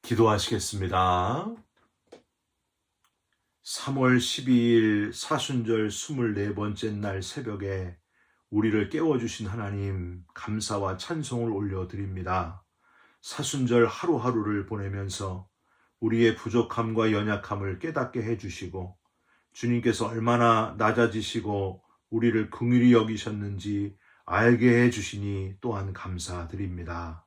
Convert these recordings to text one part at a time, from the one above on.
기도하시겠습니다. 3월 12일 사순절 24번째 날 새벽에 우리를 깨워주신 하나님 감사와 찬송을 올려드립니다. 사순절 하루하루를 보내면서 우리의 부족함과 연약함을 깨닫게 해주시고 주님께서 얼마나 낮아지시고 우리를 긍휼히 여기셨는지 알게 해주시니 또한 감사드립니다.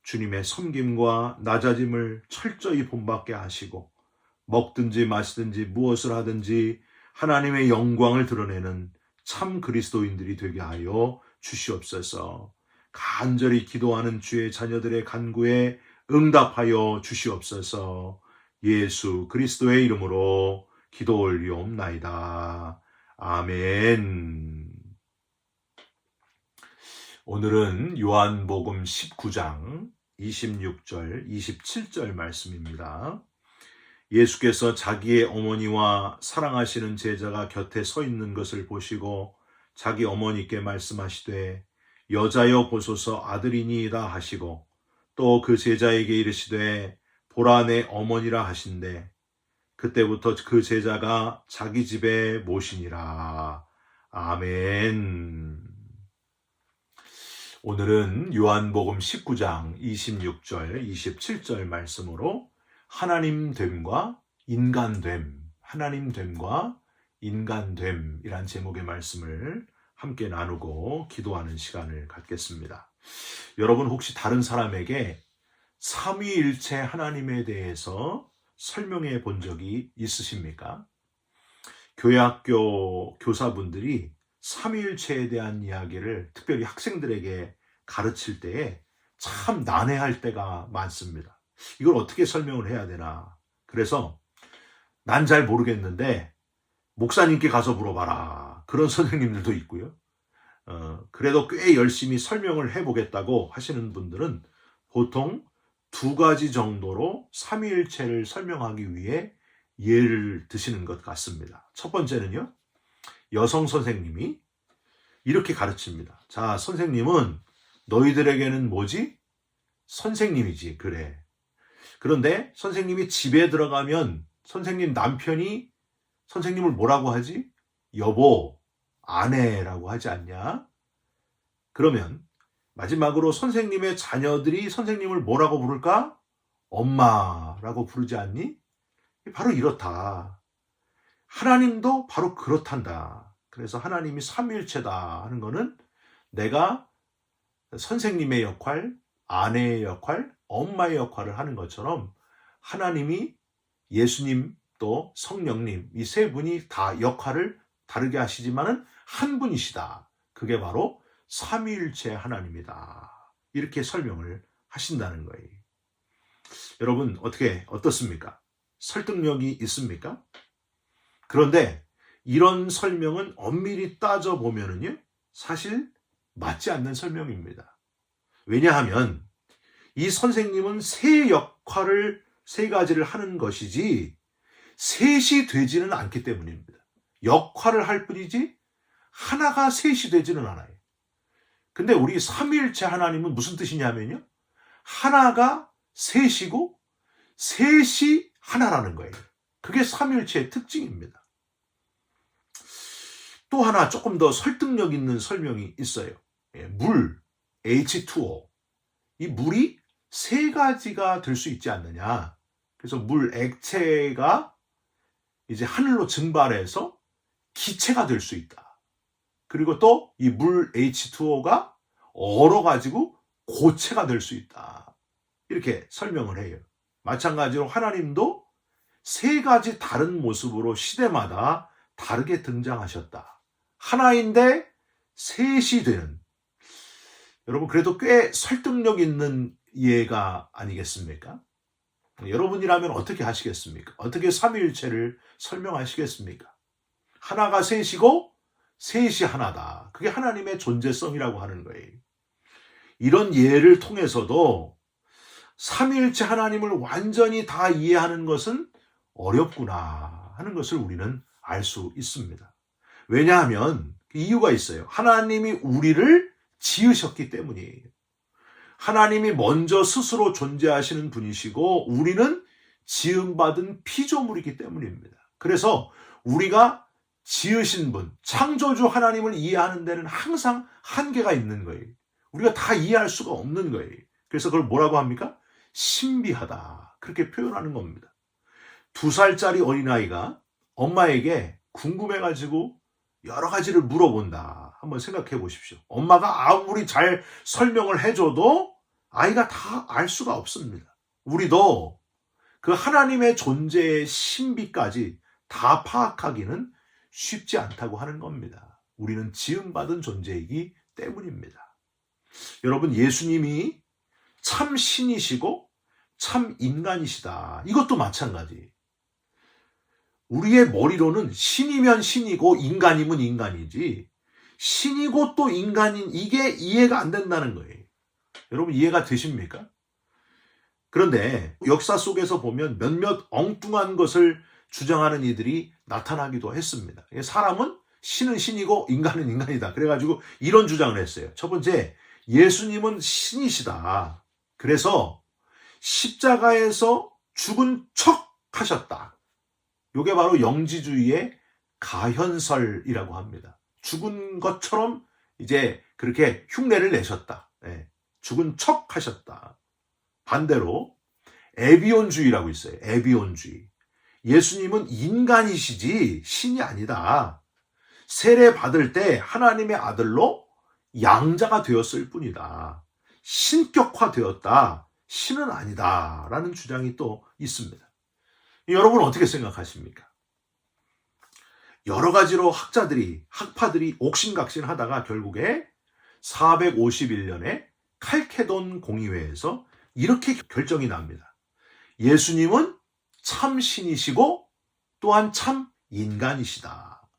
주님의 섬김과 낮아짐을 철저히 본받게 하시고 먹든지 마시든지 무엇을 하든지 하나님의 영광을 드러내는 참 그리스도인들이 되게 하여 주시옵소서. 간절히 기도하는 주의 자녀들의 간구에 응답하여 주시옵소서. 예수 그리스도의 이름으로 기도 올리옵나이다. 아멘. 오늘은 요한복음 19장 26절, 27절 말씀입니다. 예수께서 자기의 어머니와 사랑하시는 제자가 곁에 서 있는 것을 보시고 자기 어머니께 말씀하시되 여자여 보소서 아들이니이다 하시고 또 그 제자에게 이르시되 보라 내 어머니라 하신대 그때부터 그 제자가 자기 집에 모시니라. 아멘. 오늘은 요한복음 19장 26절, 27절 말씀으로 하나님됨과 인간됨, 하나님됨과 인간됨이란 제목의 말씀을 함께 나누고 기도하는 시간을 갖겠습니다. 여러분 혹시 다른 사람에게 삼위일체 하나님에 대해서 설명해 본 적이 있으십니까? 교회학교 교사분들이 삼위일체에 대한 이야기를 특별히 학생들에게 가르칠 때에 참 난해할 때가 많습니다. 이걸 어떻게 설명을 해야 되나? 그래서 난 잘 모르겠는데 목사님께 가서 물어봐라. 그런 선생님들도 있고요. 그래도 꽤 열심히 설명을 해보겠다고 하시는 분들은 보통 두 가지 정도로 삼위일체를 설명하기 위해 예를 드시는 것 같습니다. 첫 번째는요. 여성 선생님이 이렇게 가르칩니다. 자, 선생님은 너희들에게는 뭐지? 선생님이지, 그래. 그런데 선생님이 집에 들어가면 선생님 남편이 선생님을 뭐라고 하지? 여보, 아내라고 하지 않냐? 그러면 마지막으로 선생님의 자녀들이 선생님을 뭐라고 부를까? 엄마라고 부르지 않니? 바로 이렇다. 하나님도 바로 그렇단다. 그래서 하나님이 삼위일체다 하는 거는 내가 선생님의 역할, 아내의 역할, 엄마의 역할을 하는 것처럼 하나님이 예수님 또 성령님 이 세 분이 다 역할을 다르게 하시지만은 한 분이시다. 그게 바로 삼위일체 하나님이다. 이렇게 설명을 하신다는 거예요. 여러분 어떻습니까? 설득력이 있습니까? 그런데 이런 설명은 엄밀히 따져보면은요, 사실 맞지 않는 설명입니다. 왜냐하면 이 선생님은 세 가지를 하는 것이지 셋이 되지는 않기 때문입니다. 역할을 할 뿐이지 하나가 셋이 되지는 않아요. 근데 우리 삼위일체 하나님은 무슨 뜻이냐면요, 하나가 셋이고 셋이 하나라는 거예요. 그게 삼위일체의 특징입니다. 또 하나 조금 더 설득력 있는 설명이 있어요. 물, H2O. 이 물이 세 가지가 될 수 있지 않느냐. 그래서 물 액체가 이제 하늘로 증발해서 기체가 될 수 있다. 그리고 또 이 물 H2O가 얼어가지고 고체가 될 수 있다. 이렇게 설명을 해요. 마찬가지로 하나님도 세 가지 다른 모습으로 시대마다 다르게 등장하셨다. 하나인데 셋이 되는. 여러분 그래도 꽤 설득력 있는 이해가 아니겠습니까? 여러분이라면 어떻게 하시겠습니까? 어떻게 삼위일체를 설명하시겠습니까? 하나가 셋이고 셋이 하나다. 그게 하나님의 존재성이라고 하는 거예요. 이런 예를 통해서도 삼위일체 하나님을 완전히 다 이해하는 것은 어렵구나 하는 것을 우리는 알 수 있습니다. 왜냐하면 이유가 있어요. 하나님이 우리를 지으셨기 때문이에요. 하나님이 먼저 스스로 존재하시는 분이시고 우리는 지음받은 피조물이기 때문입니다. 그래서 우리가 지으신 분, 창조주 하나님을 이해하는 데는 항상 한계가 있는 거예요. 우리가 다 이해할 수가 없는 거예요. 그래서 그걸 뭐라고 합니까? 신비하다. 그렇게 표현하는 겁니다. 2살짜리 어린아이가 엄마에게 궁금해가지고 여러 가지를 물어본다. 한번 생각해 보십시오. 엄마가 아무리 잘 설명을 해줘도 아이가 다 알 수가 없습니다. 우리도 그 하나님의 존재의 신비까지 다 파악하기는 쉽지 않다고 하는 겁니다. 우리는 지음받은 존재이기 때문입니다. 여러분, 예수님이 참 신이시고 참 인간이시다. 이것도 마찬가지. 우리의 머리로는 신이면 신이고 인간이면 인간이지 신이고 또 인간인 이게 이해가 안 된다는 거예요. 여러분, 이해가 되십니까? 그런데 역사 속에서 보면 몇몇 엉뚱한 것을 주장하는 이들이 나타나기도 했습니다. 사람은 신은 신이고 인간은 인간이다. 그래가지고 이런 주장을 했어요. 첫 번째, 예수님은 신이시다. 그래서 십자가에서 죽은 척 하셨다. 이게 바로 영지주의의 가현설이라고 합니다. 죽은 것처럼 이제 그렇게 흉내를 내셨다. 죽은 척 하셨다. 반대로 에비온주의라고 있어요. 에비온주의. 예수님은 인간이시지 신이 아니다. 세례 받을 때 하나님의 아들로 양자가 되었을 뿐이다. 신격화되었다. 신은 아니다. 라는 주장이 또 있습니다. 여러분 어떻게 생각하십니까? 여러 가지로 학파들이 옥신각신하다가 결국에 451년에 칼케돈 공의회에서 이렇게 결정이 납니다. 예수님은 참 신이시고 또한 참 인간이시다.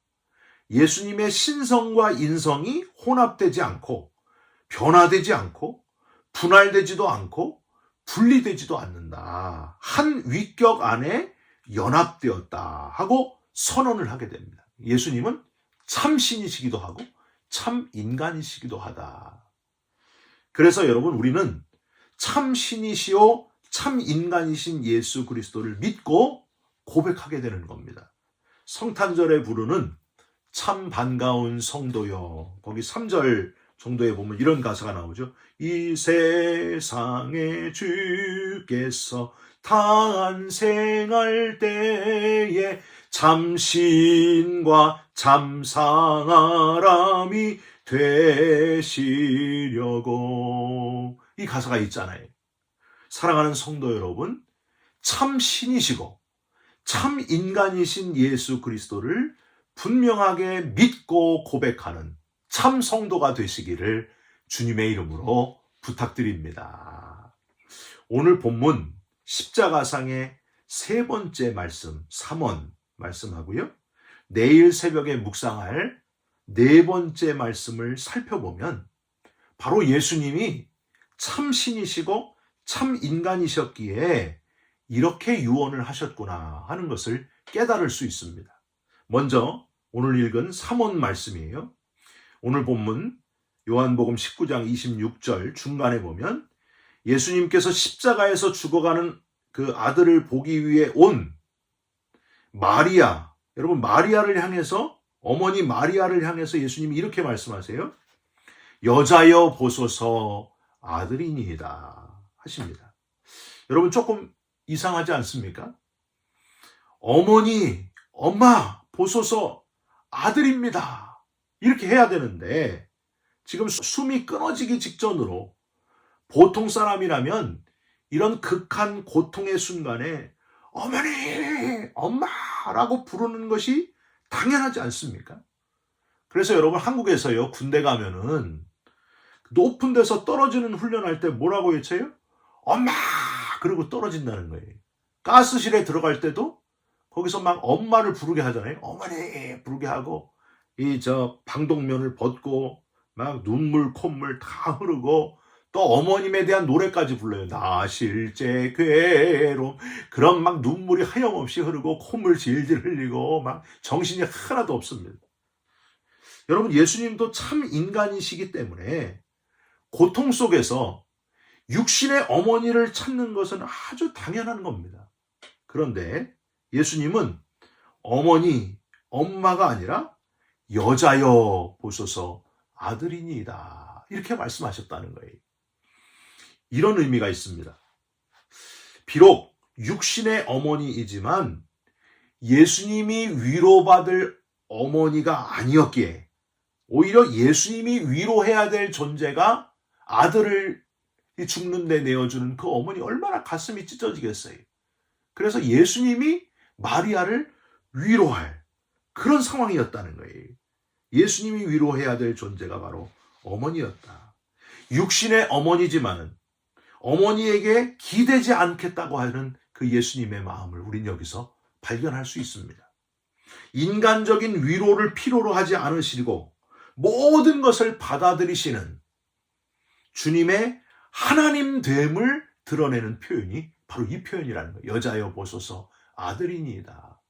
예수님의 신성과 인성이 혼합되지 않고 변화되지 않고 분할되지도 않고 분리되지도 않는다. 한 위격 안에 연합되었다 하고 선언을 하게 됩니다. 예수님은 참 신이시기도 하고 참 인간이시기도 하다. 그래서 여러분, 우리는 참 신이시오 참 인간이신 예수 그리스도를 믿고 고백하게 되는 겁니다. 성탄절에 부르는 참 반가운 성도여, 거기 3절 정도에 보면 이런 가사가 나오죠. 이 세상에 주께서 탄생할 때에 참신과 참사람이 되시려고, 이 가사가 있잖아요. 사랑하는 성도 여러분, 참 신이시고 참 인간이신 예수 그리스도를 분명하게 믿고 고백하는 참 성도가 되시기를 주님의 이름으로 부탁드립니다. 오늘 본문 십자가상의 세 번째 말씀 3원 말씀하고요. 내일 새벽에 묵상할 네 번째 말씀을 살펴보면 바로 예수님이 참 신이시고 참 인간이셨기에 이렇게 유언을 하셨구나 하는 것을 깨달을 수 있습니다. 먼저 오늘 읽은 3원 말씀이에요. 오늘 본문 요한복음 19장 26절 중간에 보면 예수님께서 십자가에서 죽어가는 그 아들을 보기 위해 온 마리아, 여러분 마리아를 향해서, 어머니 마리아를 향해서 예수님이 이렇게 말씀하세요. 여자여 보소서 아들이니이다 하십니다. 여러분 조금 이상하지 않습니까? 어머니, 엄마 보소서 아들입니다. 이렇게 해야 되는데 지금 숨이 끊어지기 직전으로 보통 사람이라면 이런 극한 고통의 순간에 어머니, 엄마라고 부르는 것이 당연하지 않습니까? 그래서 여러분 한국에서요, 군대 가면은 높은 데서 떨어지는 훈련할 때 뭐라고 외쳐요? 엄마! 그러고 떨어진다는 거예요. 가스실에 들어갈 때도 거기서 막 엄마를 부르게 하잖아요. 어머니! 부르게 하고 방독면을 벗고 막 눈물, 콧물 다 흐르고 또 어머님에 대한 노래까지 불러요. 나 실제 괴로움. 그런 막 눈물이 하염없이 흐르고 콧물 질질 흘리고 막 정신이 하나도 없습니다. 여러분 예수님도 참 인간이시기 때문에 고통 속에서 육신의 어머니를 찾는 것은 아주 당연한 겁니다. 그런데 예수님은 어머니, 엄마가 아니라 여자여 보소서 아들이니이다, 이렇게 말씀하셨다는 거예요. 이런 의미가 있습니다. 비록 육신의 어머니이지만 예수님이 위로받을 어머니가 아니었기에 오히려 예수님이 위로해야 될 존재가 아들을 죽는 데 내어주는 그 어머니, 얼마나 가슴이 찢어지겠어요. 그래서 예수님이 마리아를 위로할 그런 상황이었다는 거예요. 예수님이 위로해야 될 존재가 바로 어머니였다. 육신의 어머니지만은 어머니에게 기대지 않겠다고 하는 그 예수님의 마음을 우린 여기서 발견할 수 있습니다. 인간적인 위로를 필요로 하지 않으시고 모든 것을 받아들이시는 주님의 하나님됨을 드러내는 표현이 바로 이 표현이라는 거예요. 여자여 보소서 아들이니이다.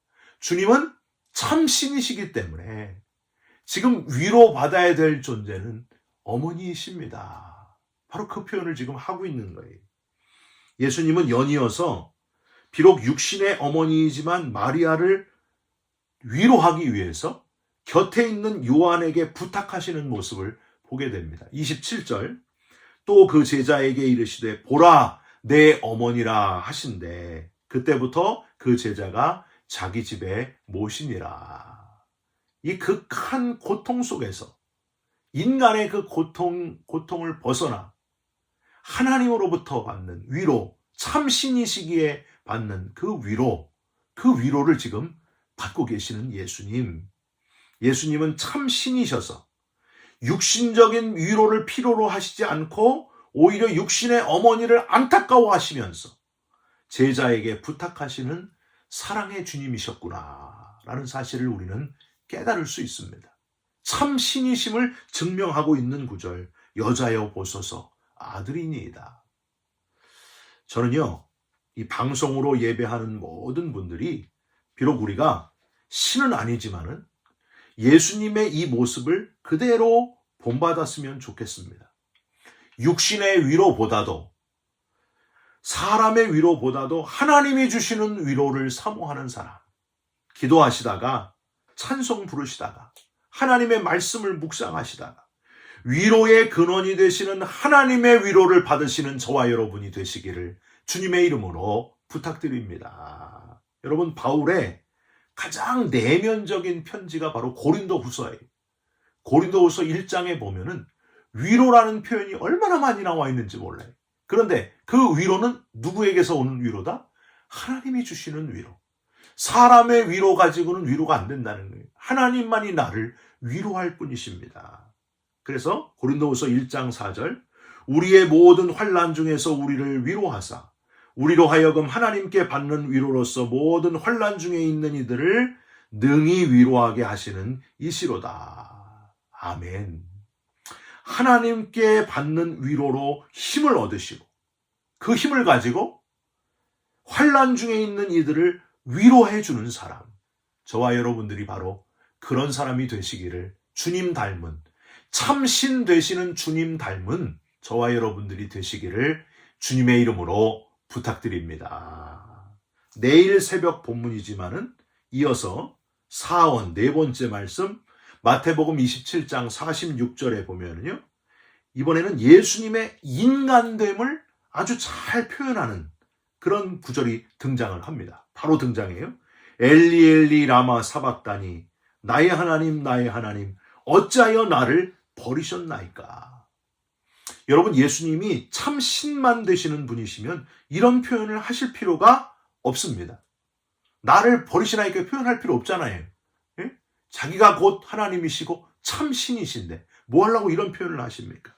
주님은 참 신이시기 때문에 지금 위로받아야 될 존재는 어머니이십니다. 바로 그 표현을 지금 하고 있는 거예요. 예수님은 연이어서 비록 육신의 어머니이지만 마리아를 위로하기 위해서 곁에 있는 요한에게 부탁하시는 모습을 보게 됩니다. 27절, 또 그 제자에게 이르시되 보라 내 어머니라 하신대 그때부터 그 제자가 자기 집에 모시니라. 이 극한 고통 속에서 인간의 그 고통을 벗어나 하나님으로부터 받는 위로, 참 신이시기에 받는 그 위로를 지금 받고 계시는 예수님. 예수님은 참 신이셔서 육신적인 위로를 필요로 하시지 않고 오히려 육신의 어머니를 안타까워하시면서 제자에게 부탁하시는 사랑의 주님이셨구나 라는 사실을 우리는 깨달을 수 있습니다. 참 신이심을 증명하고 있는 구절, 여자여 보소서 아들이니이다. 저는요, 이 방송으로 예배하는 모든 분들이 비록 우리가 신은 아니지만은 예수님의 이 모습을 그대로 본받았으면 좋겠습니다. 육신의 위로보다도 사람의 위로보다도 하나님이 주시는 위로를 사모하는 사람, 기도하시다가 찬송 부르시다가 하나님의 말씀을 묵상하시다가 위로의 근원이 되시는 하나님의 위로를 받으시는 저와 여러분이 되시기를 주님의 이름으로 부탁드립니다. 여러분, 바울의 가장 내면적인 편지가 바로 고린도후서예요. 고린도후서 1장에 보면은 위로라는 표현이 얼마나 많이 나와 있는지 몰라요. 그런데 그 위로는 누구에게서 오는 위로다? 하나님이 주시는 위로. 사람의 위로 가지고는 위로가 안 된다는 거예요. 하나님만이 나를 위로할 뿐이십니다. 그래서 고린도후서 1장 4절, 우리의 모든 환난 중에서 우리를 위로하사 우리로 하여금 하나님께 받는 위로로서 모든 환난 중에 있는 이들을 능히 위로하게 하시는 이시로다. 아멘. 하나님께 받는 위로로 힘을 얻으시고 그 힘을 가지고 환난 중에 있는 이들을 위로해 주는 사람, 저와 여러분들이 바로 그런 사람이 되시기를 주님 닮은, 참신 되시는 주님 닮은 저와 여러분들이 되시기를 주님의 이름으로 부탁드립니다. 내일 새벽 본문이지만은 이어서 사원 네 번째 말씀 마태복음 27장 46절에 보면은요, 이번에는 예수님의 인간됨을 아주 잘 표현하는 그런 구절이 등장을 합니다. 바로 등장해요. 엘리 엘리 라마 사박다니 나의 하나님 나의 하나님 어찌하여 나를 버리셨나이까. 여러분, 예수님이 참 신만 되시는 분이시면 이런 표현을 하실 필요가 없습니다. 나를 버리시나이까 표현할 필요 없잖아요. 예? 자기가 곧 하나님이시고 참 신이신데 뭐 하려고 이런 표현을 하십니까?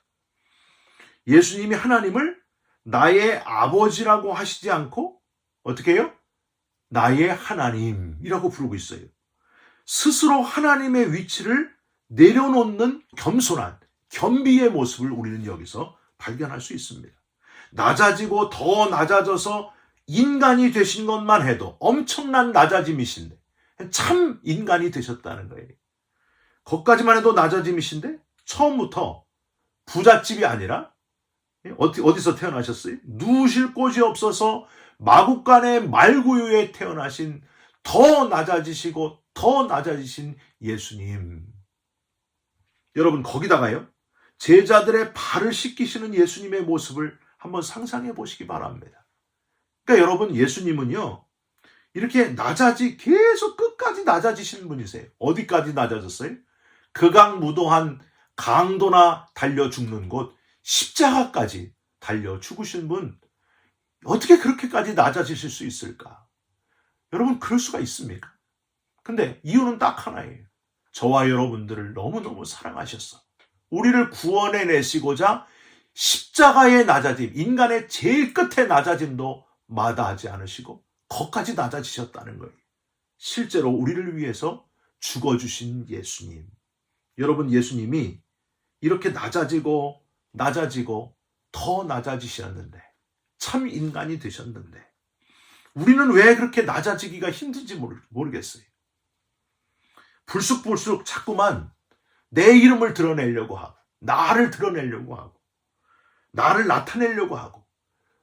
예수님이 하나님을 나의 아버지라고 하시지 않고 어떻게 해요? 나의 하나님이라고 부르고 있어요. 스스로 하나님의 위치를 내려놓는 겸손한 겸비의 모습을 우리는 여기서 발견할 수 있습니다. 낮아지고 더 낮아져서 인간이 되신 것만 해도 엄청난 낮아짐이신데 참 인간이 되셨다는 거예요. 거기까지만 해도 낮아짐이신데 처음부터 부잣집이 아니라 어디서 태어나셨어요? 누우실 곳이 없어서 마국간의 말구유에 태어나신 더 낮아지시고 더 낮아지신 예수님. 여러분 거기다가요. 제자들의 발을 씻기시는 예수님의 모습을 한번 상상해 보시기 바랍니다. 그러니까 여러분 예수님은요. 이렇게 계속 끝까지 낮아지시는 분이세요. 어디까지 낮아졌어요? 극악무도한 강도나 달려 죽는 곳 십자가까지 달려 죽으신 분 어떻게 그렇게까지 낮아지실 수 있을까? 여러분 그럴 수가 있습니까? 근데 이유는 딱 하나예요. 저와 여러분들을 너무너무 사랑하셨어. 우리를 구원해 내시고자 십자가의 낮아짐, 인간의 제일 끝에 낮아짐도 마다하지 않으시고 거기까지 낮아지셨다는 거예요. 실제로 우리를 위해서 죽어주신 예수님. 여러분 예수님이 이렇게 낮아지고 더 낮아지셨는데 참 인간이 되셨는데 우리는 왜 그렇게 낮아지기가 힘든지 모르겠어요. 불쑥불쑥 자꾸만 내 이름을 드러내려고 하고 나를 드러내려고 하고 나를 나타내려고 하고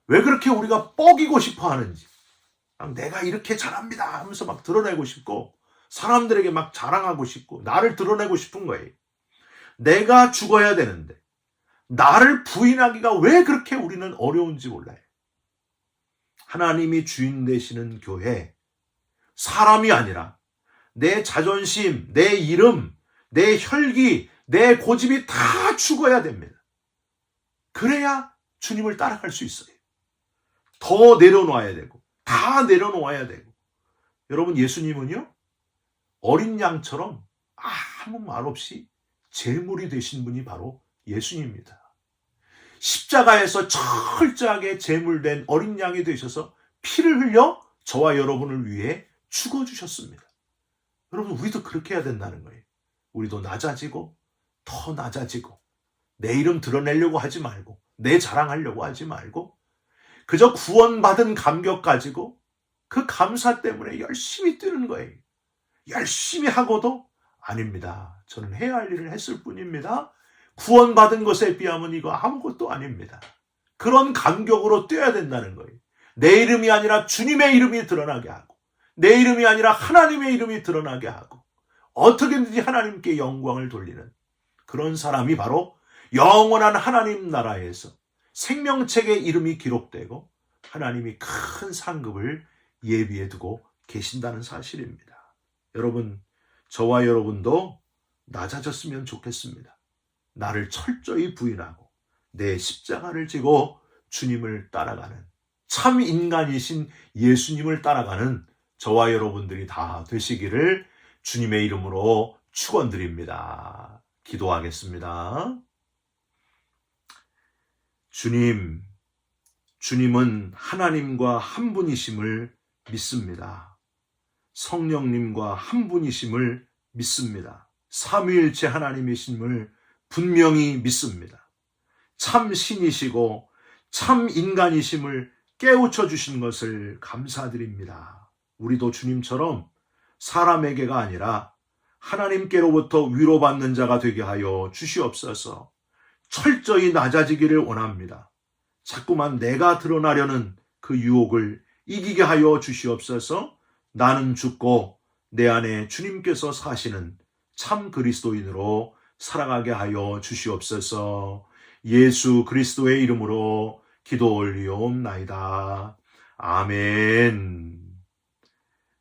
왜 그렇게 우리가 뻐기고 싶어 하는지 내가 이렇게 잘합니다 하면서 막 드러내고 싶고 사람들에게 막 자랑하고 싶고 나를 드러내고 싶은 거예요. 내가 죽어야 되는데 나를 부인하기가 왜 그렇게 우리는 어려운지 몰라요. 하나님이 주인 되시는 교회, 사람이 아니라 내 자존심, 내 이름, 내 혈기, 내 고집이 다 죽어야 됩니다. 그래야 주님을 따라갈 수 있어요. 더 내려놓아야 되고 다 내려놓아야 되고. 여러분 예수님은요 어린 양처럼 아무 말 없이 제물이 되신 분이 바로 예수님입니다. 십자가에서 철저하게 제물된 어린 양이 되셔서 피를 흘려 저와 여러분을 위해 죽어주셨습니다. 여러분 우리도 그렇게 해야 된다는 거예요. 우리도 낮아지고 더 낮아지고 내 이름 드러내려고 하지 말고 내 자랑하려고 하지 말고 그저 구원받은 감격 가지고 그 감사 때문에 열심히 뛰는 거예요. 열심히 하고도 아닙니다. 저는 해야 할 일을 했을 뿐입니다. 구원받은 것에 비하면 이거 아무것도 아닙니다. 그런 감격으로 뛰어야 된다는 거예요. 내 이름이 아니라 주님의 이름이 드러나게 하고 내 이름이 아니라 하나님의 이름이 드러나게 하고 어떻게든지 하나님께 영광을 돌리는 그런 사람이 바로 영원한 하나님 나라에서 생명책의 이름이 기록되고 하나님이 큰 상급을 예비해 두고 계신다는 사실입니다. 여러분, 저와 여러분도 낮아졌으면 좋겠습니다. 나를 철저히 부인하고 내 십자가를 지고 주님을 따라가는 참 인간이신 예수님을 따라가는 저와 여러분들이 다 되시기를 주님의 이름으로 축원드립니다. 기도하겠습니다. 주님은 하나님과 한 분이심을 믿습니다. 성령님과 한 분이심을 믿습니다. 삼위일체 하나님이심을 분명히 믿습니다. 참 신이시고 참 인간이심을 깨우쳐 주신 것을 감사드립니다. 우리도 주님처럼 사람에게가 아니라 하나님께로부터 위로받는 자가 되게 하여 주시옵소서. 철저히 낮아지기를 원합니다. 자꾸만 내가 드러나려는 그 유혹을 이기게 하여 주시옵소서. 나는 죽고 내 안에 주님께서 사시는 참 그리스도인으로 살아가게 하여 주시옵소서. 예수 그리스도의 이름으로 기도 올리옵나이다. 아멘.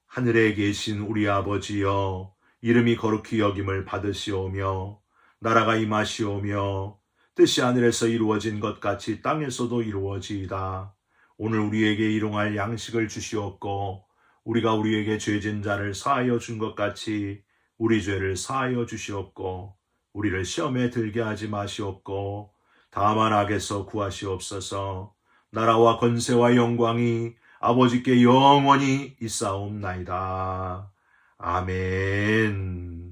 하늘에 계신 우리 아버지여, 이름이 거룩히 여김을 받으시오며 나라가 임하시오며 뜻이 하늘에서 이루어진 것 같이 땅에서도 이루어지이다. 오늘 우리에게 일용할 양식을 주시옵고 우리가 우리에게 죄진 자를 사하여 준 것 같이 우리 죄를 사하여 주시옵고 우리를 시험에 들게 하지 마시옵고 다만 악에서 구하시옵소서. 나라와 권세와 영광이 아버지께 영원히 있사옵나이다. 아멘.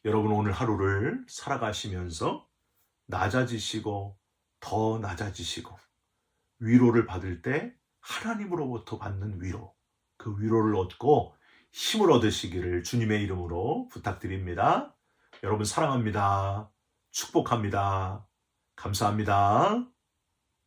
여러분 오늘 하루를 살아가시면서 낮아지시고 더 낮아지시고 위로를 받을 때 하나님으로부터 받는 위로, 그 위로를 얻고 힘을 얻으시기를 주님의 이름으로 부탁드립니다. 여러분 사랑합니다. 축복합니다. 감사합니다.